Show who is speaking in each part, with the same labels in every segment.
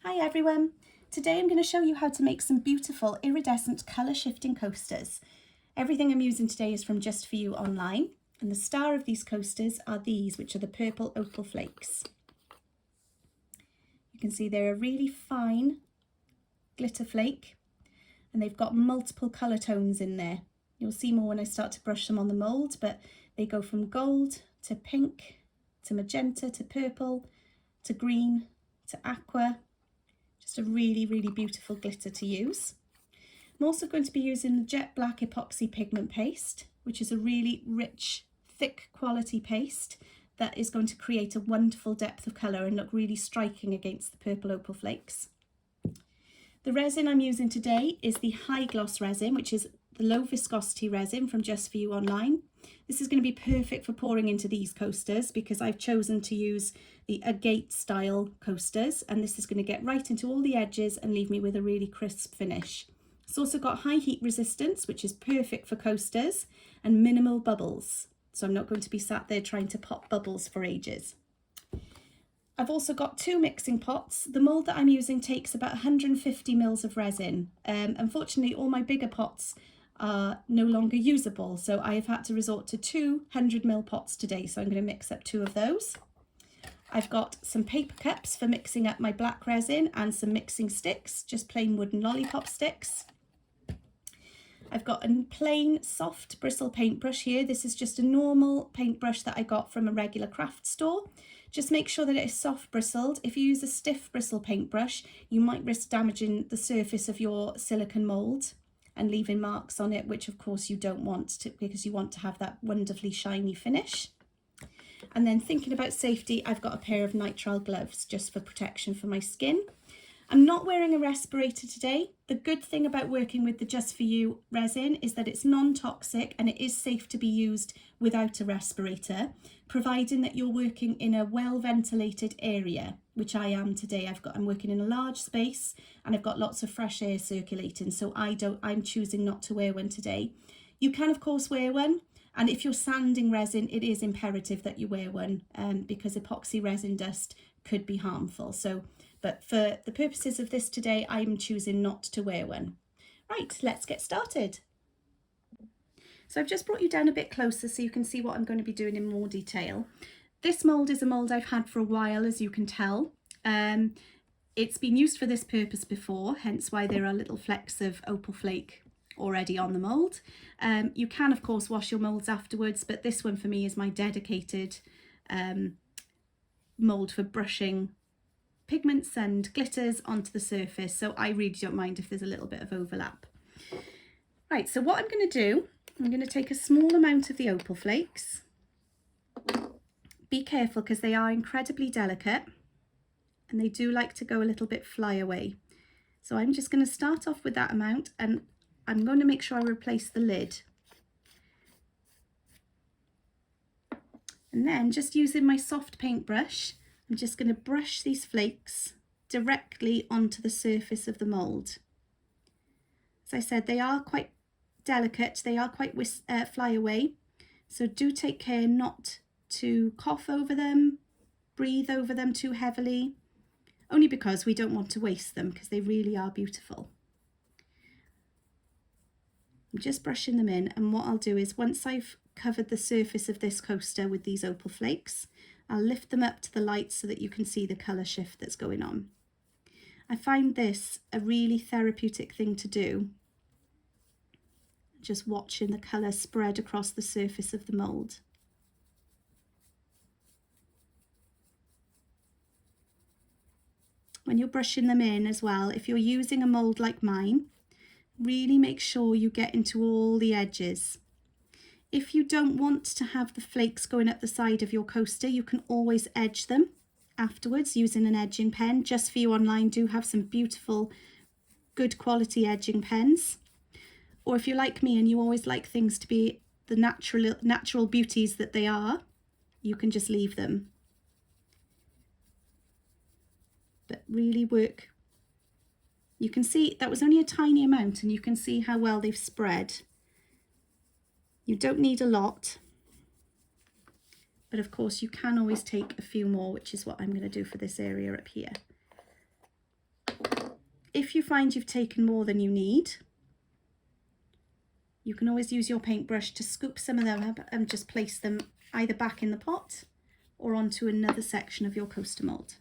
Speaker 1: Hi everyone! Today I'm going to show you how to make some beautiful iridescent colour shifting coasters. Everything I'm using today is from Just For You online, and the star of these coasters are these, which are the purple Opal Flakes. You can see they're a really fine glitter flake and they've got multiple colour tones in there. You'll see more when I start to brush them on the mould, but they go from gold to pink to magenta to purple to green to aqua. Just a really, really beautiful glitter to use. I'm also going to be using the jet black epoxy pigment paste, which is a really rich, thick quality paste that is going to create a wonderful depth of colour and look really striking against the purple opal flakes. The resin I'm using today is the high gloss resin, which is the low viscosity resin from Just For You online. This is going to be perfect for pouring into these coasters because I've chosen to use the agate style coasters, and this is going to get right into all the edges and leave me with a really crisp finish. It's also got high heat resistance, which is perfect for coasters, and minimal bubbles. So I'm not going to be sat there trying to pop bubbles for ages. I've also got two mixing pots. The mould that I'm using takes about 150 mils of resin. Unfortunately, all my bigger pots are no longer usable, so I have had to resort to 200 ml pots today, so I'm going to mix up two of those. I've got some paper cups for mixing up my black resin and some mixing sticks, just plain wooden lollipop sticks. I've got a plain soft bristle paintbrush here. This is just a normal paintbrush that I got from a regular craft store. Just make sure that it is soft bristled. If you use a stiff bristle paintbrush, you might risk damaging the surface of your silicone mould and leaving marks on it, which of course you don't want to, because you want to have that wonderfully shiny finish. And then thinking about safety, I've got a pair of nitrile gloves just for protection for my skin. I'm not wearing a respirator today. The good thing about working with the Just For You resin is that it's non-toxic and it is safe to be used without a respirator, providing that you're working in a well-ventilated area, which I am today. I'm working in a large space and I've got lots of fresh air circulating, so I'm choosing not to wear one today. You can of course wear one, and if you're sanding resin, it is imperative that you wear one because epoxy resin dust could be harmful. But for the purposes of this today, I'm choosing not to wear one. Right, let's get started. So I've just brought you down a bit closer so you can see what I'm going to be doing in more detail. This mould is a mould I've had for a while, as you can tell. It's been used for this purpose before, hence why there are little flecks of opal flake already on the mould. You can of course wash your moulds afterwards, but this one for me is my dedicated mould for brushing pigments and glitters onto the surface, so I really don't mind if there's a little bit of overlap. Right, so what I'm going to do, I'm going to take a small amount of the opal flakes. Be careful because they are incredibly delicate and they do like to go a little bit fly away. So I'm just going to start off with that amount, and I'm going to make sure I replace the lid. And then just using my soft paintbrush, I'm just going to brush these flakes directly onto the surface of the mould. As I said, they are quite delicate, they are quite fly away, so do take care not to cough over them, breathe over them too heavily, only because we don't want to waste them because they really are beautiful. I'm just brushing them in, and what I'll do is once I've covered the surface of this coaster with these opal flakes, I'll lift them up to the light so that you can see the colour shift that's going on. I find this a really therapeutic thing to do, just watching the colour spread across the surface of the mould. When you're brushing them in as well, if you're using a mould like mine, really make sure you get into all the edges. If you don't want to have the flakes going up the side of your coaster, you can always edge them afterwards using an edging pen. Just For You online do have some beautiful, good quality edging pens. Or if you're like me and you always like things to be the natural beauties that they are, you can just leave them. But really work. You can see that was only a tiny amount, and you can see how well they've spread. You don't need a lot, but of course you can always take a few more, which is what I'm going to do for this area up here. if you find you've taken more than you need, you can always use your paintbrush to scoop some of them up and just place them either back in the pot or onto another section of your coaster mould.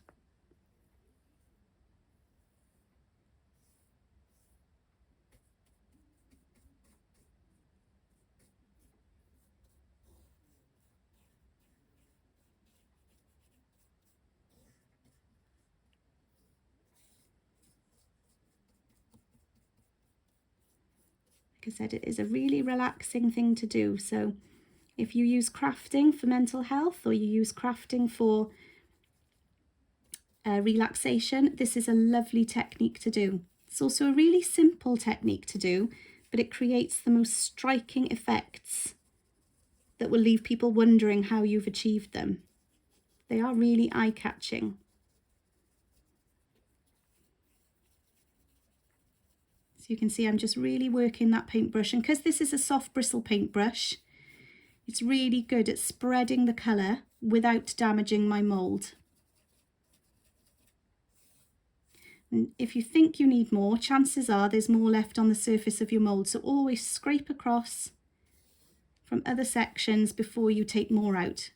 Speaker 1: Like I said, it is a really relaxing thing to do. So if you use crafting for mental health, or you use crafting for relaxation, this is a lovely technique to do. It's also a really simple technique to do, but it creates the most striking effects that will leave people wondering how you've achieved them. They are really eye-catching. So you can see I'm just really working that paintbrush, and because this is a soft bristle paintbrush, it's really good at spreading the colour without damaging my mould. And if you think you need more, chances are there's more left on the surface of your mould, so always scrape across from other sections before you take more out.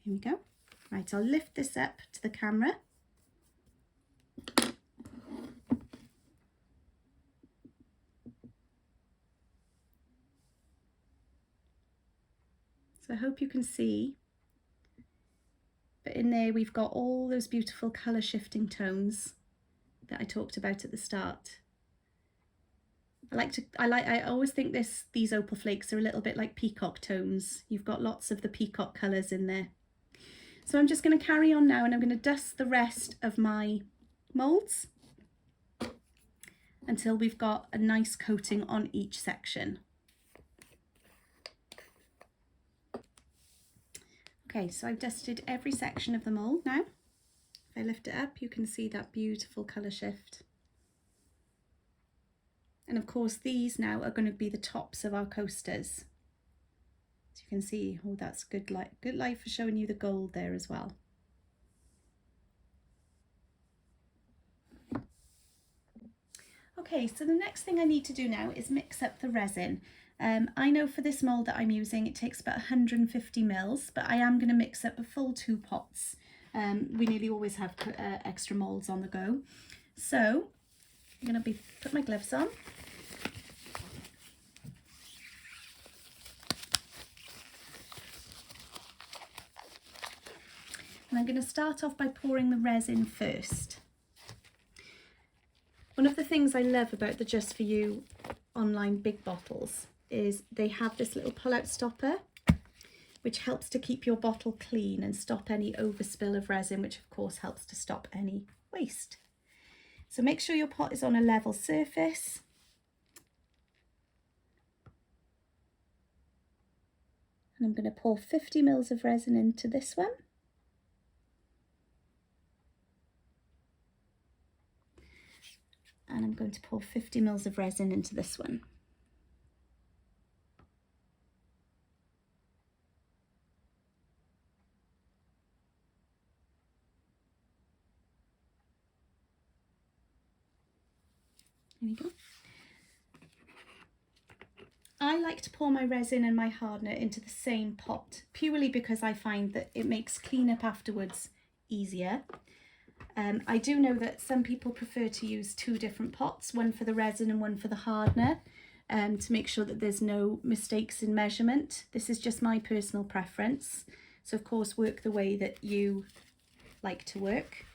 Speaker 1: Here we go. Right, I'll lift this up to the camera. So I hope you can see, but in there we've got all those beautiful colour shifting tones that I talked about at the start. I always think these opal flakes are a little bit like peacock tones. You've got lots of the peacock colours in there. So I'm just going to carry on now, and I'm going to dust the rest of my moulds until we've got a nice coating on each section. Okay, so I've dusted every section of the mould now. If I lift it up, you can see that beautiful colour shift. And of course, these now are going to be the tops of our coasters. So you can see, oh, that's good light for showing you the gold there as well. Okay, so the next thing I need to do now is mix up the resin. I know for this mould that I'm using, it takes about 150 mils, but I am going to mix up a full 2 pots. We nearly always have extra moulds on the go. So I'm going to put my gloves on. And I'm going to start off by pouring the resin first. One of the things I love about the Just For You online big bottles is they have this little pull-out stopper, which helps to keep your bottle clean and stop any overspill of resin, which of course helps to stop any waste. So make sure your pot is on a level surface. And I'm going to pour 50 mils of resin into this one. And I'm going to pour 50 mils of resin into this one. There we go. I like to pour my resin and my hardener into the same pot, purely because I find that it makes cleanup afterwards easier. I do know that some people prefer to use 2 different pots, one for the resin and one for the hardener, to make sure that there's no mistakes in measurement. This is just my personal preference. So of course work the way that you like to work.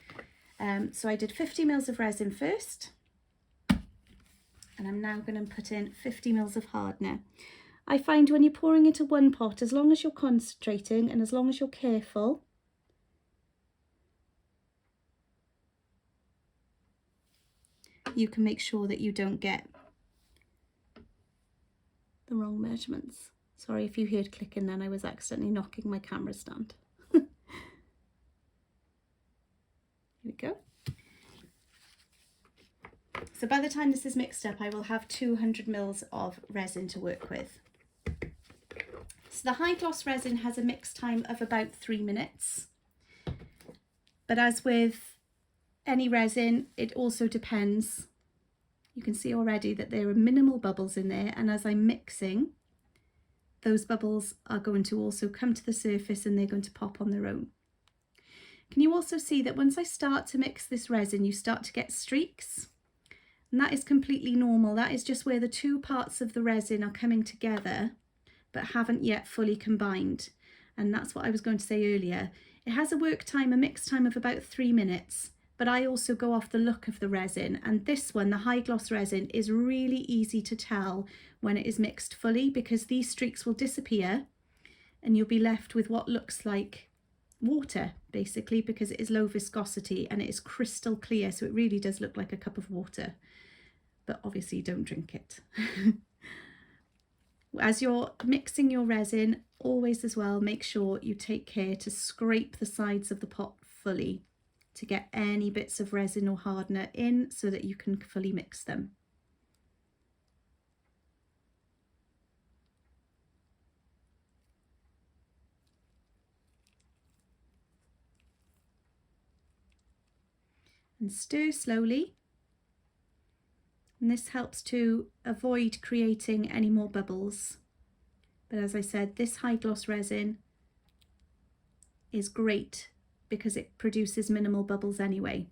Speaker 1: So I did 50 mils of resin first, and I'm now going to put in 50 mils of hardener. I find when you're pouring into one pot, as long as you're concentrating and as long as you're careful, you can make sure that you don't get the wrong measurements. Sorry if you heard clicking then, I was accidentally knocking my camera stand. we go. So by the time this is mixed up, I will have 200 mils of resin to work with. So the high gloss resin has a mix time of about 3 minutes. But as with any resin, it also depends. You can see already that there are minimal bubbles in there, and as I'm mixing, those bubbles are going to also come to the surface and they're going to pop on their own. Can you also see that once I start to mix this resin, you start to get streaks? And that is completely normal. That is just where the two parts of the resin are coming together but haven't yet fully combined. And that's what I was going to say earlier. It has a work time, a mix time of about 3 minutes, but I also go off the look of the resin. And this one, the high gloss resin, is really easy to tell when it is mixed fully, because these streaks will disappear and you'll be left with what looks like water, basically, because it is low viscosity and it is crystal clear. So it really does look like a cup of water, but obviously don't drink it. As you're mixing your resin, always as well, make sure you take care to scrape the sides of the pot fully to get any bits of resin or hardener in so that you can fully mix them. And stir slowly. And this helps to avoid creating any more bubbles. But as I said, this high gloss resin is great because it produces minimal bubbles anyway.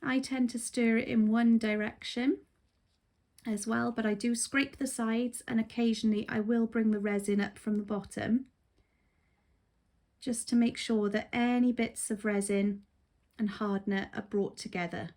Speaker 1: I tend to stir it in one direction as well, but I do scrape the sides, and occasionally I will bring the resin up from the bottom just to make sure that any bits of resin and hardener are brought together.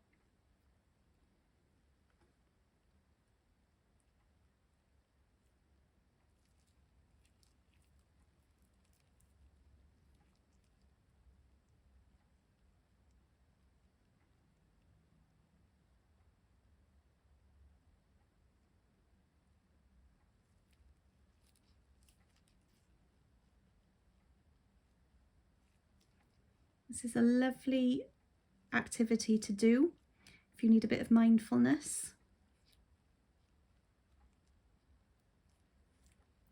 Speaker 1: This is a lovely activity to do if you need a bit of mindfulness.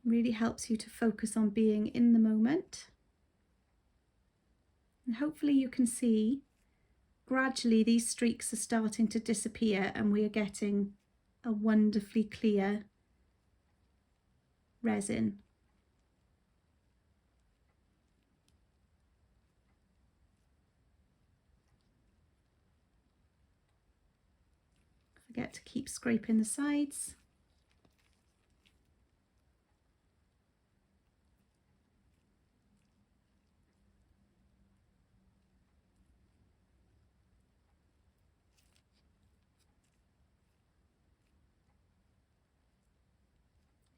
Speaker 1: Really helps you to focus on being in the moment. And hopefully you can see gradually these streaks are starting to disappear and we are getting a wonderfully clear resin. Forget to keep scraping the sides.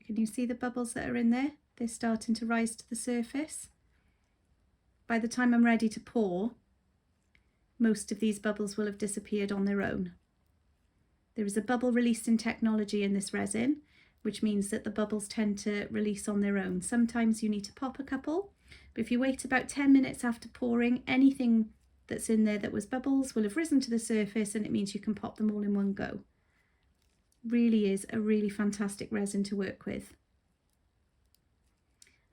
Speaker 1: Can you see the bubbles that are in there? They're starting to rise to the surface. By the time I'm ready to pour, most of these bubbles will have disappeared on their own. There is a bubble releasing technology in this resin, which means that the bubbles tend to release on their own. Sometimes you need to pop a couple, but if you wait about 10 minutes after pouring, anything that's in there that was bubbles will have risen to the surface, and it means you can pop them all in one go. Really is a really fantastic resin to work with.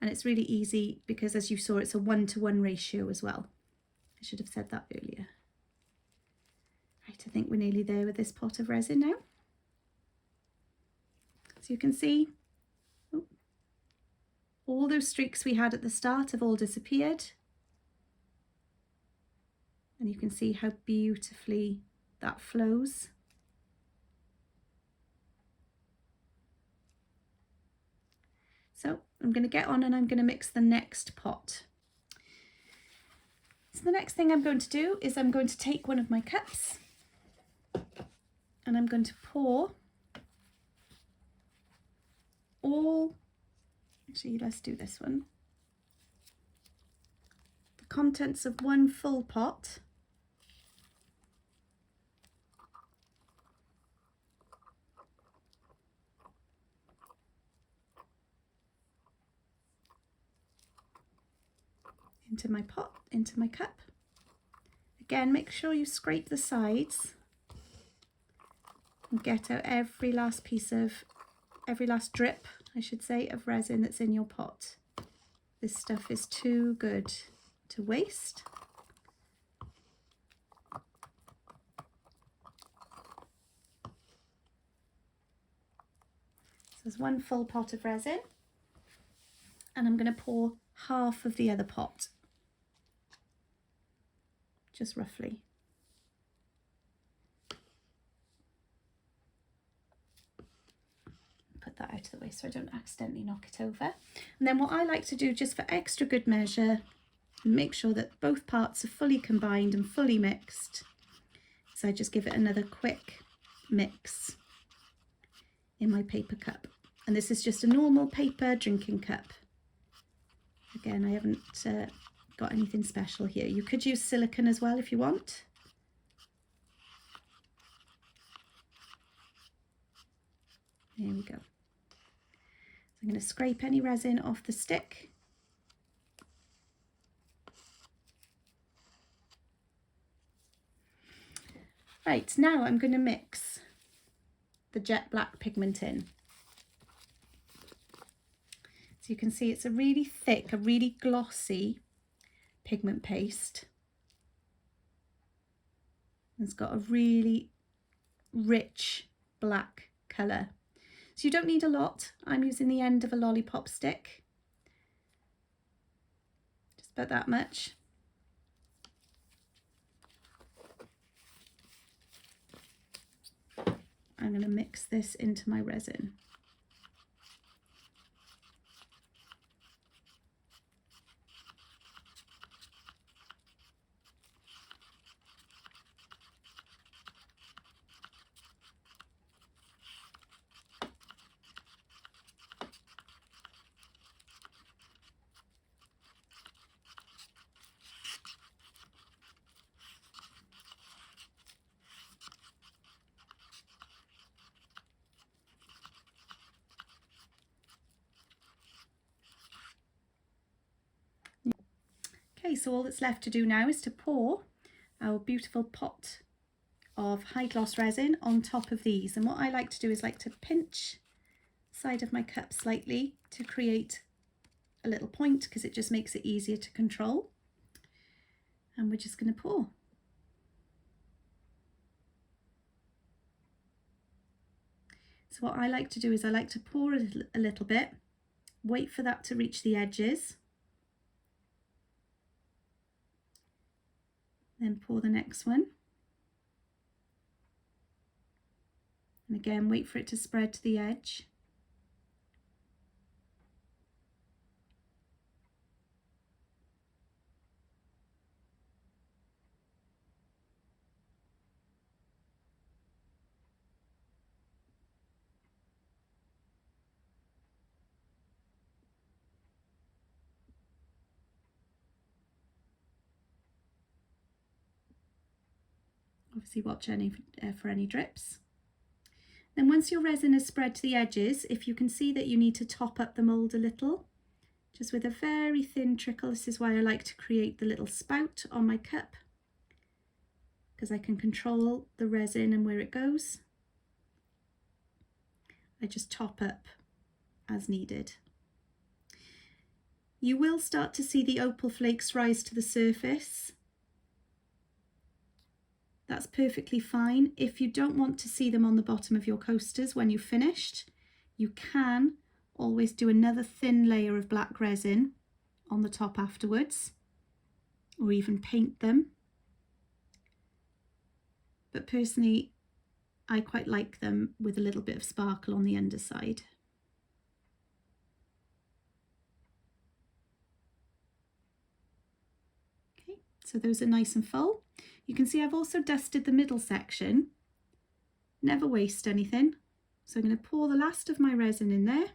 Speaker 1: And it's really easy because, as you saw, it's a 1-to-1 ratio as well. I should have said that earlier. Right, I think we're nearly there with this pot of resin now. So you can see all those streaks we had at the start have all disappeared. And you can see how beautifully that flows. So I'm going to get on and I'm going to mix the next pot. So the next thing I'm going to do is I'm going to take one of my cups and I'm going to pour actually let's do this one. The contents of one full pot. Into my pot, into my cup. Again, make sure you scrape the sides and get out every last drip, I should say, of resin that's in your pot. This stuff is too good to waste. So there's one full pot of resin, and I'm going to pour half of the other pot, just roughly. Put that out of the way so I don't accidentally knock it over. And then what I like to do, just for extra good measure, make sure that both parts are fully combined and fully mixed, so I just give it another quick mix in my paper cup. And this is just a normal paper drinking cup. Again, I haven't got anything special here. You could use silicone as well if you want. There we go. So I'm going to scrape any resin off the stick. Right, now I'm going to mix the jet black pigment in. So you can see it's a really thick, a really glossy pigment paste. It's got a really rich black colour. So you don't need a lot. I'm using the end of a lollipop stick. Just about that much. I'm going to mix this into my resin. Okay, so all that's left to do now is to pour our beautiful pot of high gloss resin on top of these. And what I like to do is like to pinch the side of my cup slightly to create a little point, because it just makes it easier to control. And we're just going to pour. So what I like to do is I like to pour a little bit, wait for that to reach the edges, then pour the next one, and again wait for it to spread to the edge. Obviously watch for any drips. Then once your resin is spread to the edges, if you can see that you need to top up the mould a little, just with a very thin trickle. This is why I like to create the little spout on my cup, because I can control the resin and where it goes. I just top up as needed. You will start to see the opal flakes rise to the surface. That's perfectly fine. If you don't want to see them on the bottom of your coasters when you've finished, you can always do another thin layer of black resin on the top afterwards, or even paint them. But personally, I quite like them with a little bit of sparkle on the underside. Okay, so those are nice and full. You can see I've also dusted the middle section. Never waste anything. So I'm going to pour the last of my resin in there.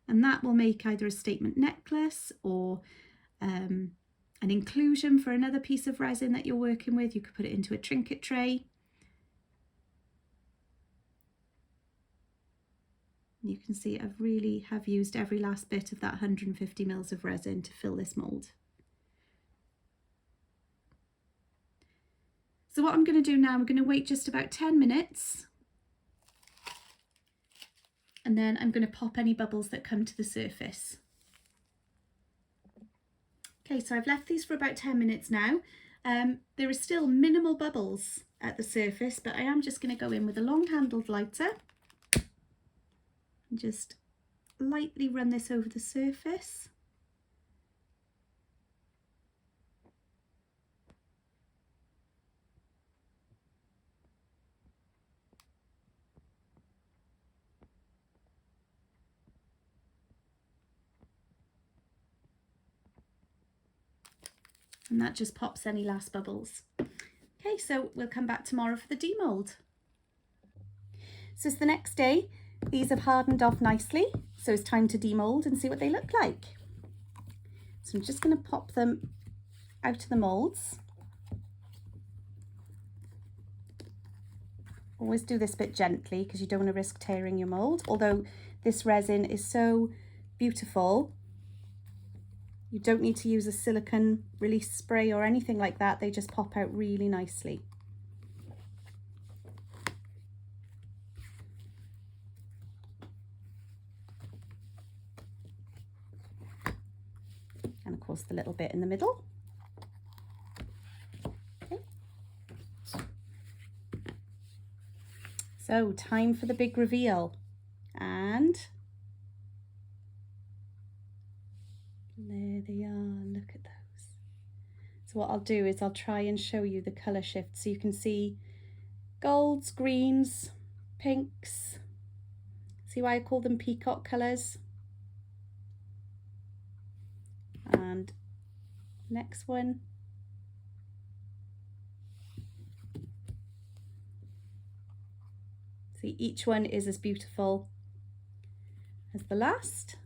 Speaker 1: And that will make either a statement necklace or an inclusion for another piece of resin that you're working with. You could put it into a trinket tray. You can see I really have used every last bit of that 150 mils of resin to fill this mould. So what I'm going to do now, I'm going to wait just about 10 minutes and then I'm going to pop any bubbles that come to the surface. Okay, so I've left these for about 10 minutes now. There are still minimal bubbles at the surface, but I am just going to go in with a long handled lighter and just lightly run this over the surface. And that just pops any last bubbles. Okay, so we'll come back tomorrow for the demold. So it's the next day. These have hardened off nicely, so it's time to demold and see what they look like. So I'm just going to pop them out of the molds. Always do this bit gently because you don't want to risk tearing your mold, although this resin is so beautiful. You don't need to use a silicone release spray or anything like that. They just pop out really nicely. And of course the little bit in the middle. Okay. So time for the big reveal. And there they are, look at those. So what I'll do is I'll try and show you the colour shift so you can see golds, greens, pinks. See why I call them peacock colours? And next one. See, each one is as beautiful as the last.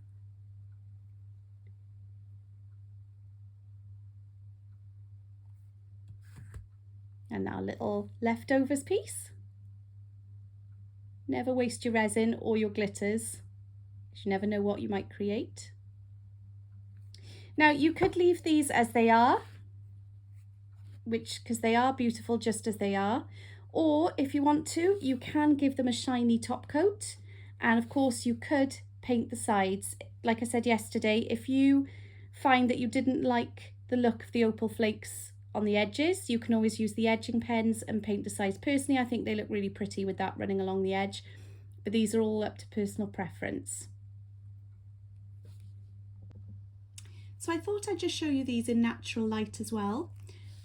Speaker 1: And now a little leftovers piece. Never waste your resin or your glitters, because you never know what you might create. Now you could leave these as they are, because they are beautiful just as they are. Or if you want to, you can give them a shiny top coat. And of course you could paint the sides. Like I said yesterday, if you find that you didn't like the look of the Opal Flakes on the edges, you can always use the edging pens and paint the sides. Personally, I think they look really pretty with that running along the edge, but these are all up to personal preference. So I thought I'd just show you these in natural light as well.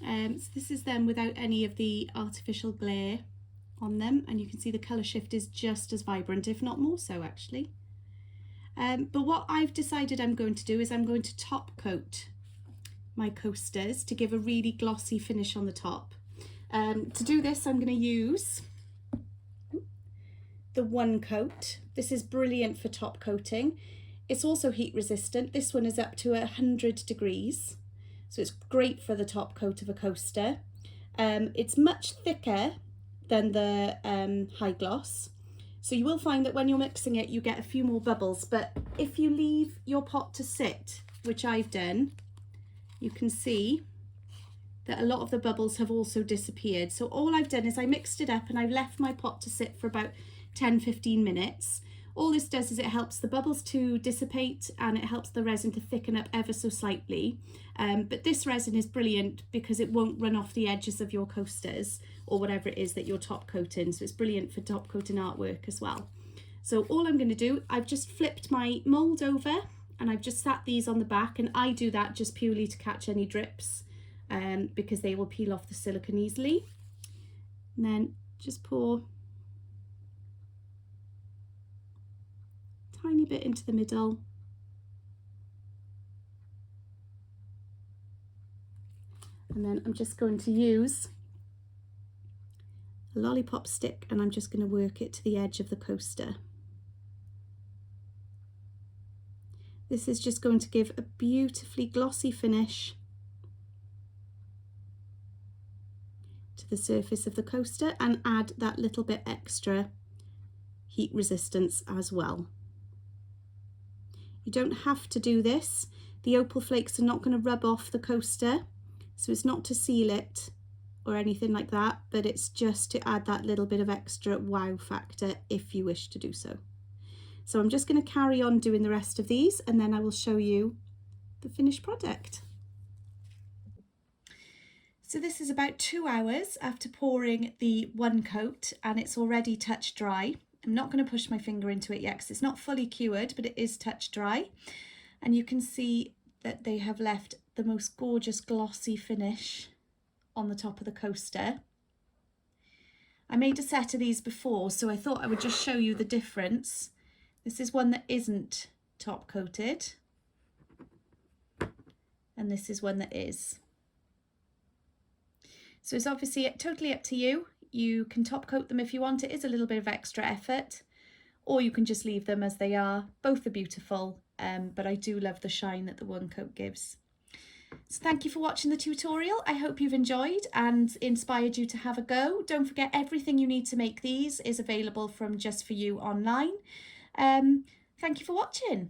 Speaker 1: So this is them without any of the artificial glare on them, and you can see the colour shift is just as vibrant, if not more so actually. But what I've decided I'm going to do is I'm going to top coat my coasters to give a really glossy finish on the top. To do this, I'm going to use the One Coat. This is brilliant for top coating. It's also heat resistant. This one is up to 100 degrees, so it's great for the top coat of a coaster. It's much thicker than the high gloss, so you will find that when you're mixing it you get a few more bubbles, but if you leave your pot to sit, which I've done, you can see that a lot of the bubbles have also disappeared. So all I've done is I mixed it up and I've left my pot to sit for about 10-15 minutes. All this does is it helps the bubbles to dissipate and it helps the resin to thicken up ever so slightly. But this resin is brilliant because it won't run off the edges of your coasters or whatever it is that you're top coating. So it's brilliant for top coating artwork as well. So all I'm going to do, I've just flipped my mould over and I've just sat these on the back, and I do that just purely to catch any drips because they will peel off the silicone easily. And then just pour a tiny bit into the middle. And then I'm just going to use a lollipop stick and I'm just going to work it to the edge of the coaster. This is just going to give a beautifully glossy finish to the surface of the coaster and add that little bit extra heat resistance as well. You don't have to do this. The opal flakes are not going to rub off the coaster, so it's not to seal it or anything like that, but it's just to add that little bit of extra wow factor if you wish to do so. So I'm just going to carry on doing the rest of these and then I will show you the finished product. So this is about 2 hours after pouring the one coat and it's already touch dry. I'm not going to push my finger into it yet because it's not fully cured, but it is touch dry. And you can see that they have left the most gorgeous glossy finish on the top of the coaster. I made a set of these before, so I thought I would just show you the difference. This is one that isn't top coated, and this is one that is. So it's obviously totally up to you. You can top coat them if you want. It is a little bit of extra effort, or you can just leave them as they are. Both are beautiful, but I do love the shine that the one coat gives. So thank you for watching the tutorial. I hope you've enjoyed and inspired you to have a go. Don't forget, everything you need to make these is available from Just For You online. Thank you for watching.